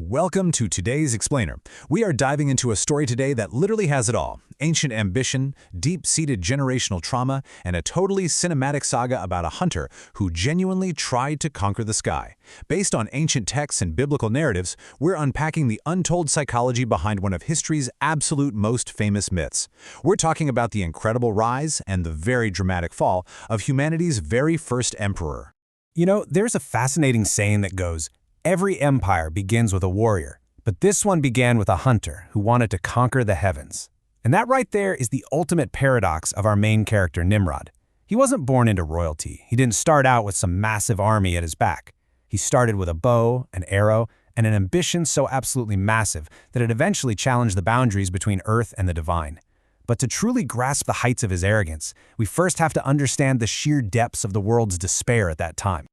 Welcome to today's Explainer. We are diving into a story today that literally has it all. Ancient ambition, deep-seated generational trauma, and a totally cinematic saga about a hunter who genuinely tried to conquer the sky. Based on ancient texts and biblical narratives, we're unpacking the untold psychology behind one of history's absolute most famous myths. We're talking about the incredible rise and the very dramatic fall of humanity's very first emperor. You know, there's a fascinating saying that goes, every empire begins with a warrior, but this one began with a hunter who wanted to conquer the heavens. And that right there is the ultimate paradox of our main character, Nimrod. He wasn't born into royalty. He didn't start out with some massive army at his back. He started with a bow, an arrow, and an ambition so absolutely massive that it eventually challenged the boundaries between earth and the divine. But to truly grasp the heights of his arrogance, we first have to understand the sheer depths of the world's despair at that time.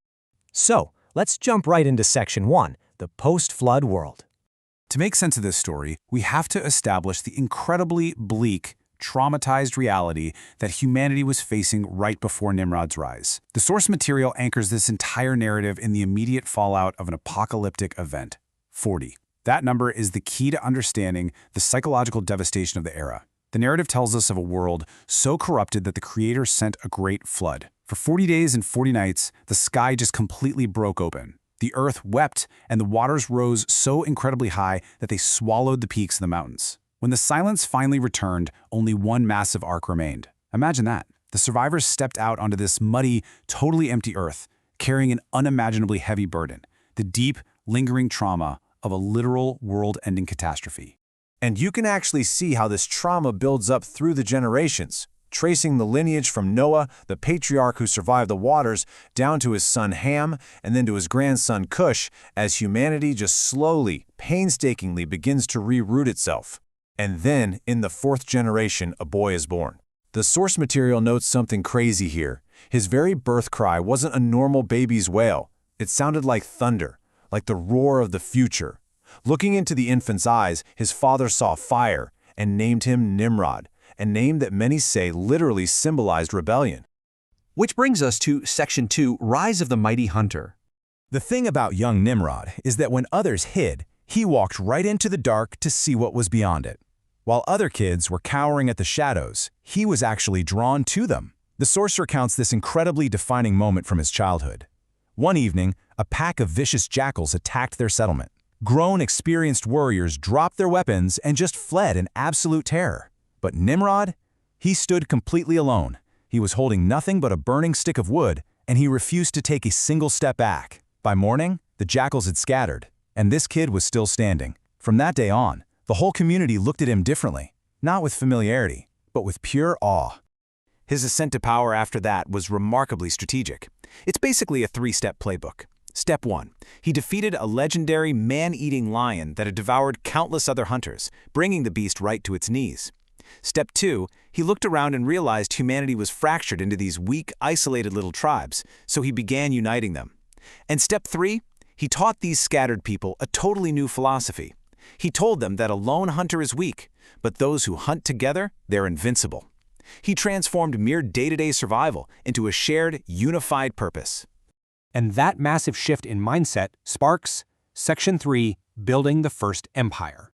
So, let's jump right into Section 1, the post-flood world. To make sense of this story, we have to establish the incredibly bleak, traumatized reality that humanity was facing right before Nimrod's rise. The source material anchors this entire narrative in the immediate fallout of an apocalyptic event, 40. That number is the key to understanding the psychological devastation of the era. The narrative tells us of a world so corrupted that the Creator sent a great flood. For 40 days and 40 nights, the sky just completely broke open. The earth wept, and the waters rose so incredibly high that they swallowed the peaks of the mountains. When the silence finally returned, only one massive ark remained. Imagine that. The survivors stepped out onto this muddy, totally empty earth, carrying an unimaginably heavy burden, the deep, lingering trauma of a literal world-ending catastrophe. And you can actually see how this trauma builds up through the generations, tracing the lineage from Noah, the patriarch who survived the waters, down to his son Ham, and then to his grandson Cush, as humanity just slowly, painstakingly begins to reroot itself. And then, in the fourth generation, a boy is born. The source material notes something crazy here. His very birth cry wasn't a normal baby's wail. It sounded like thunder, like the roar of the future. Looking into the infant's eyes, his father saw fire and named him Nimrod, a name that many say literally symbolized rebellion. Which brings us to Section 2, Rise of the Mighty Hunter. The thing about young Nimrod is that when others hid, he walked right into the dark to see what was beyond it. While other kids were cowering at the shadows, he was actually drawn to them. The source recounts this incredibly defining moment from his childhood. One evening, a pack of vicious jackals attacked their settlement. Grown, experienced warriors dropped their weapons and just fled in absolute terror. But Nimrod? He stood completely alone. He was holding nothing but a burning stick of wood, and he refused to take a single step back. By morning, the jackals had scattered, and this kid was still standing. From that day on, the whole community looked at him differently, not with familiarity, but with pure awe. His ascent to power after that was remarkably strategic. It's basically a three-step playbook. Step 1. He defeated a legendary man-eating lion that had devoured countless other hunters, bringing the beast right to its knees. Step 2, he looked around and realized humanity was fractured into these weak, isolated little tribes, so he began uniting them. And Step 3, he taught these scattered people a totally new philosophy. He told them that a lone hunter is weak, but those who hunt together, they're invincible. He transformed mere day-to-day survival into a shared, unified purpose. And that massive shift in mindset sparks Section 3, Building the First Empire.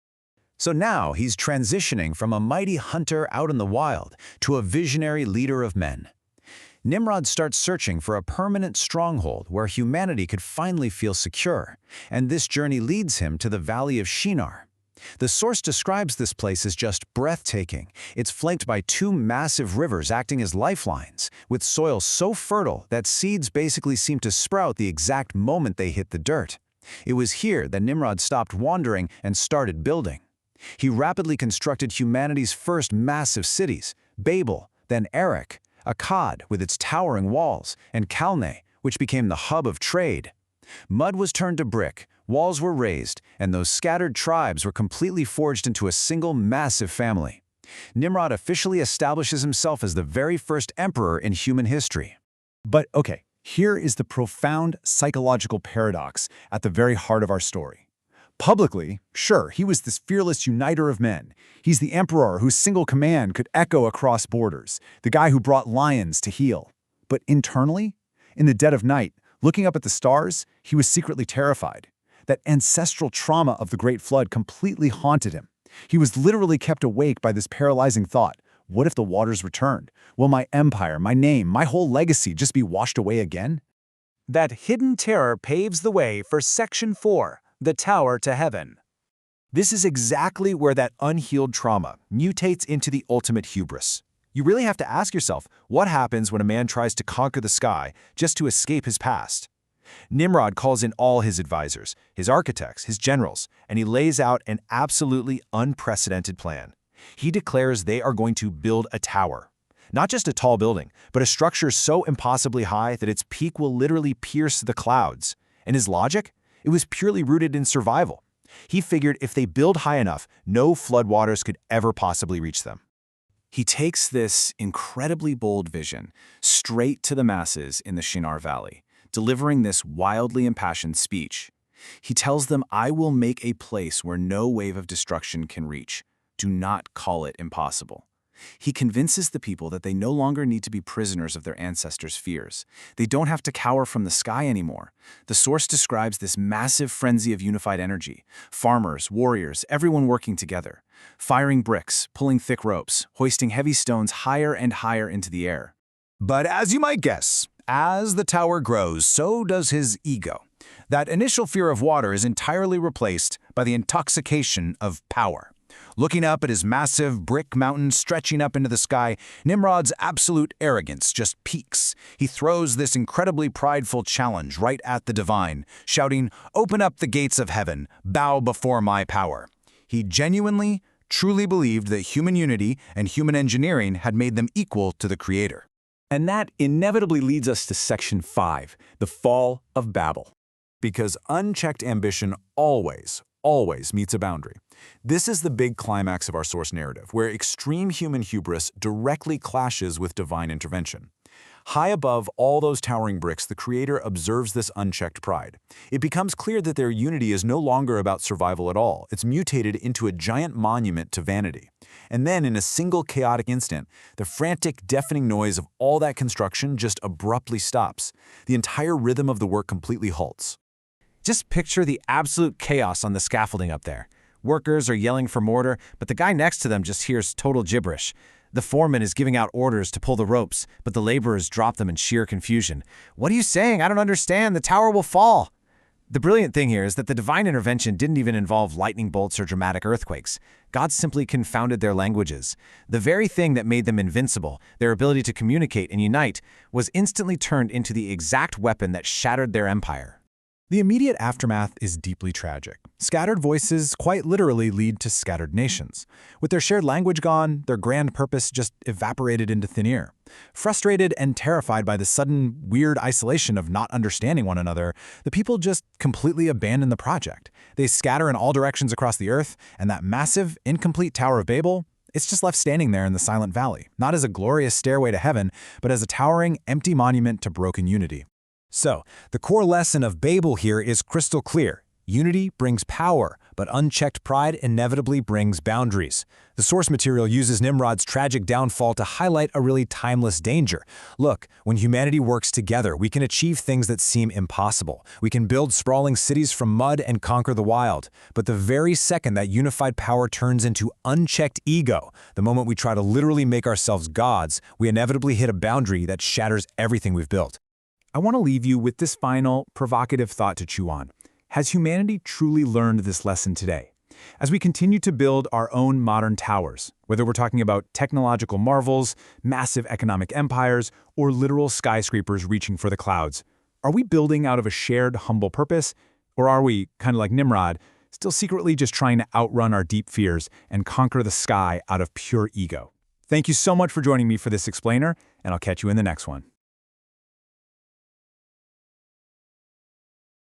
So now he's transitioning from a mighty hunter out in the wild to a visionary leader of men. Nimrod starts searching for a permanent stronghold where humanity could finally feel secure, and this journey leads him to the valley of Shinar. The source describes this place as just breathtaking. It's flanked by two massive rivers acting as lifelines, with soil so fertile that seeds basically seem to sprout the exact moment they hit the dirt. It was here that Nimrod stopped wandering and started building. He rapidly constructed humanity's first massive cities, Babel, then Erech, Akkad with its towering walls, and Calneh, which became the hub of trade. Mud was turned to brick, walls were raised, and those scattered tribes were completely forged into a single massive family. Nimrod officially establishes himself as the very first emperor in human history. But okay, here is the profound psychological paradox at the very heart of our story. Publicly, sure, he was this fearless uniter of men. He's the emperor whose single command could echo across borders, the guy who brought lions to heel. But internally, in the dead of night, looking up at the stars, he was secretly terrified. That ancestral trauma of the Great Flood completely haunted him. He was literally kept awake by this paralyzing thought. What if the waters returned? Will my empire, my name, my whole legacy just be washed away again? That hidden terror paves the way for Section 4, the Tower to Heaven. This is exactly where that unhealed trauma mutates into the ultimate hubris. You really have to ask yourself, what happens when a man tries to conquer the sky just to escape his past? Nimrod calls in all his advisors, his architects, his generals, and he lays out an absolutely unprecedented plan. He declares they are going to build a tower. Not just a tall building, but a structure so impossibly high that its peak will literally pierce the clouds. And his logic? It was purely rooted in survival. He figured if they build high enough, no floodwaters could ever possibly reach them. He takes this incredibly bold vision straight to the masses in the Shinar Valley, delivering this wildly impassioned speech. He tells them, "I will make a place where no wave of destruction can reach. Do not call it impossible." He convinces the people that they no longer need to be prisoners of their ancestors' fears. They don't have to cower from the sky anymore. The source describes this massive frenzy of unified energy. Farmers, warriors, everyone working together. Firing bricks, pulling thick ropes, hoisting heavy stones higher and higher into the air. But as you might guess, as the tower grows, so does his ego. That initial fear of water is entirely replaced by the intoxication of power. Looking up at his massive brick mountain stretching up into the sky, Nimrod's absolute arrogance just peaks. He throws this incredibly prideful challenge right at the divine, shouting, "Open up the gates of heaven, bow before my power." He genuinely, truly believed that human unity and human engineering had made them equal to the Creator. And that inevitably leads us to Section 5, the fall of Babel. Because unchecked ambition always meets a boundary. This is the big climax of our source narrative, where extreme human hubris directly clashes with divine intervention. High above all those towering bricks, the Creator observes this unchecked pride. It becomes clear that their unity is no longer about survival at all. It's mutated into a giant monument to vanity. And then, in a single chaotic instant, the frantic, deafening noise of all that construction just abruptly stops. The entire rhythm of the work completely halts. Just picture the absolute chaos on the scaffolding up there. Workers are yelling for mortar, but the guy next to them just hears total gibberish. The foreman is giving out orders to pull the ropes, but the laborers drop them in sheer confusion. "What are you saying? I don't understand. The tower will fall." The brilliant thing here is that the divine intervention didn't even involve lightning bolts or dramatic earthquakes. God simply confounded their languages. The very thing that made them invincible, their ability to communicate and unite, was instantly turned into the exact weapon that shattered their empire. The immediate aftermath is deeply tragic. Scattered voices quite literally lead to scattered nations. With their shared language gone, their grand purpose just evaporated into thin air. Frustrated and terrified by the sudden, weird isolation of not understanding one another, the people just completely abandon the project. They scatter in all directions across the earth, and that massive, incomplete Tower of Babel, it's just left standing there in the silent valley, not as a glorious stairway to heaven, but as a towering, empty monument to broken unity. So, the core lesson of Babel here is crystal clear. Unity brings power, but unchecked pride inevitably brings boundaries. The source material uses Nimrod's tragic downfall to highlight a really timeless danger. Look, when humanity works together, we can achieve things that seem impossible. We can build sprawling cities from mud and conquer the wild. But the very second that unified power turns into unchecked ego, the moment we try to literally make ourselves gods, we inevitably hit a boundary that shatters everything we've built. I want to leave you with this final, provocative thought to chew on. Has humanity truly learned this lesson today? As we continue to build our own modern towers, whether we're talking about technological marvels, massive economic empires, or literal skyscrapers reaching for the clouds, are we building out of a shared, humble purpose? Or are we, kind of like Nimrod, still secretly just trying to outrun our deep fears and conquer the sky out of pure ego? Thank you so much for joining me for this explainer, and I'll catch you in the next one.